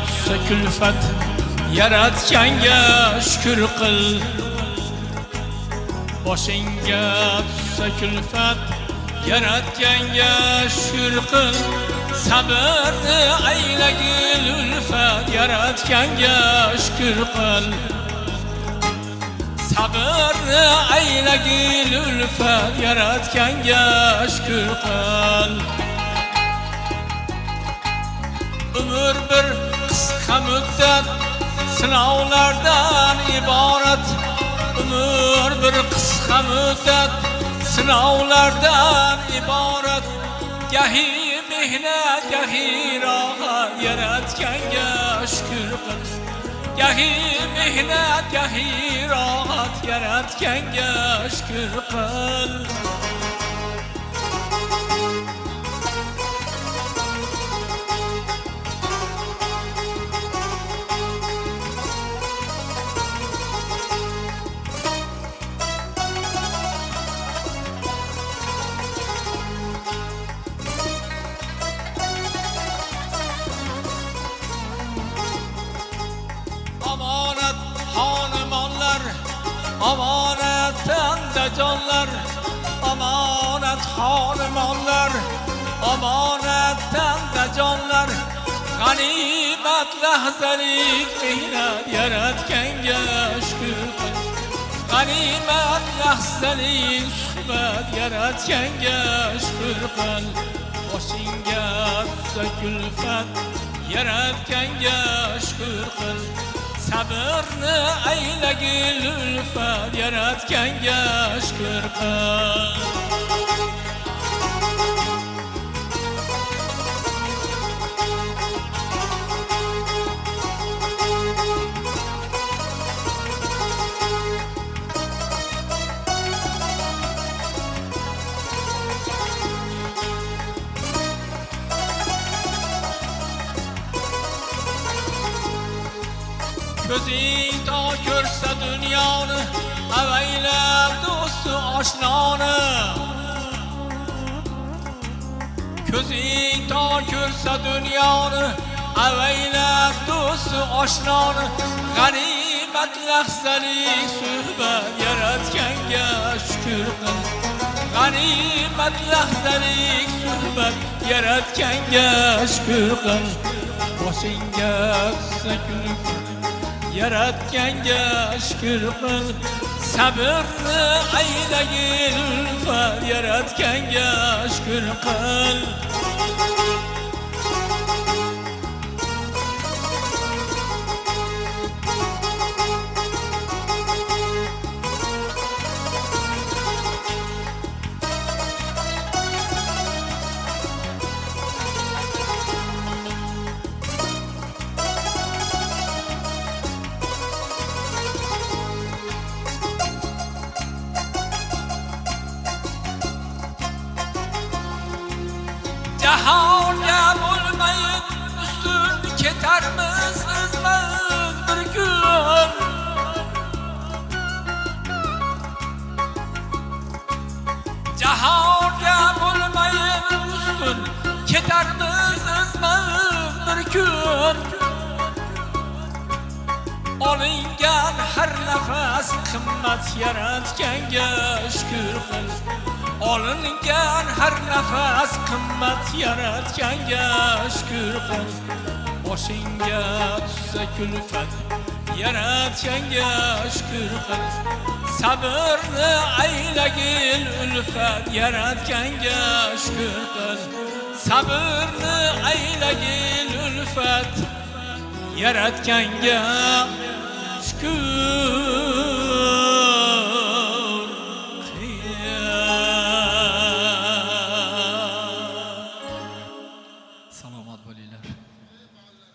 tushsa kulfat, yaratganga shukr qil. Boshingga tushsa kulfat, yaratganga shukr qil. Sabrni aylagil ulfat, yaratganga shukr qil. Sabrni aylagil ulfat, yaratganga shukr qil. Umr bir qisqa muddat, sinovlardan iborat. Umr bir qisqa muddat, sinovlardan iborat. Gahi mehnat, gahi rohat, yaratganga shukr qil. Gahi mehnat, gahi rohat, yaratganga shukr qil. Amonat xonumonlar, omonatdan jonlar. Amonat xonumonlar, omonatdan jonlar. G'animat lahzalik mehnat, yaratganga shukr qil. G'animat lahzalik suhbat, yaratganga shukr qil. Boshingga tushsa kulfat, yaratganga shukr qil. Sabrni aylagil ulfat, yaratganga shukr qil. Ko'zing to ko'rsa dunyoni, avaylab do'stu oshnoni. Ko'zing to ko'rsa dunyoni, avaylab do'stu oshnoni. G'animat lahzalik suhbat, yaratganga shukr qil. G'animat lahzalik suhbat, yaratganga shukr qil. Boshingga tushsa kulfat, yaratganga shukr qil. Sabrni aylagil ulfat, yaratganga shukr qil. Jahonga bo'lmayin ustun, ketarmiz izmiz bir kun. Jahonga bo'lmayin ustun, ketarmiz izmiz bir kun. Olingan har nafas qimmat, yaratganga shukr qil. Olingan har nafas qimmat, yaratganga shukr qil. Boshingga tushsa kulfat, yaratganga shukr qil. Sabrni aylagil ulfat, yaratganga shukr qil. Sabrni aylagil ulfat, yaratganga shukr qil.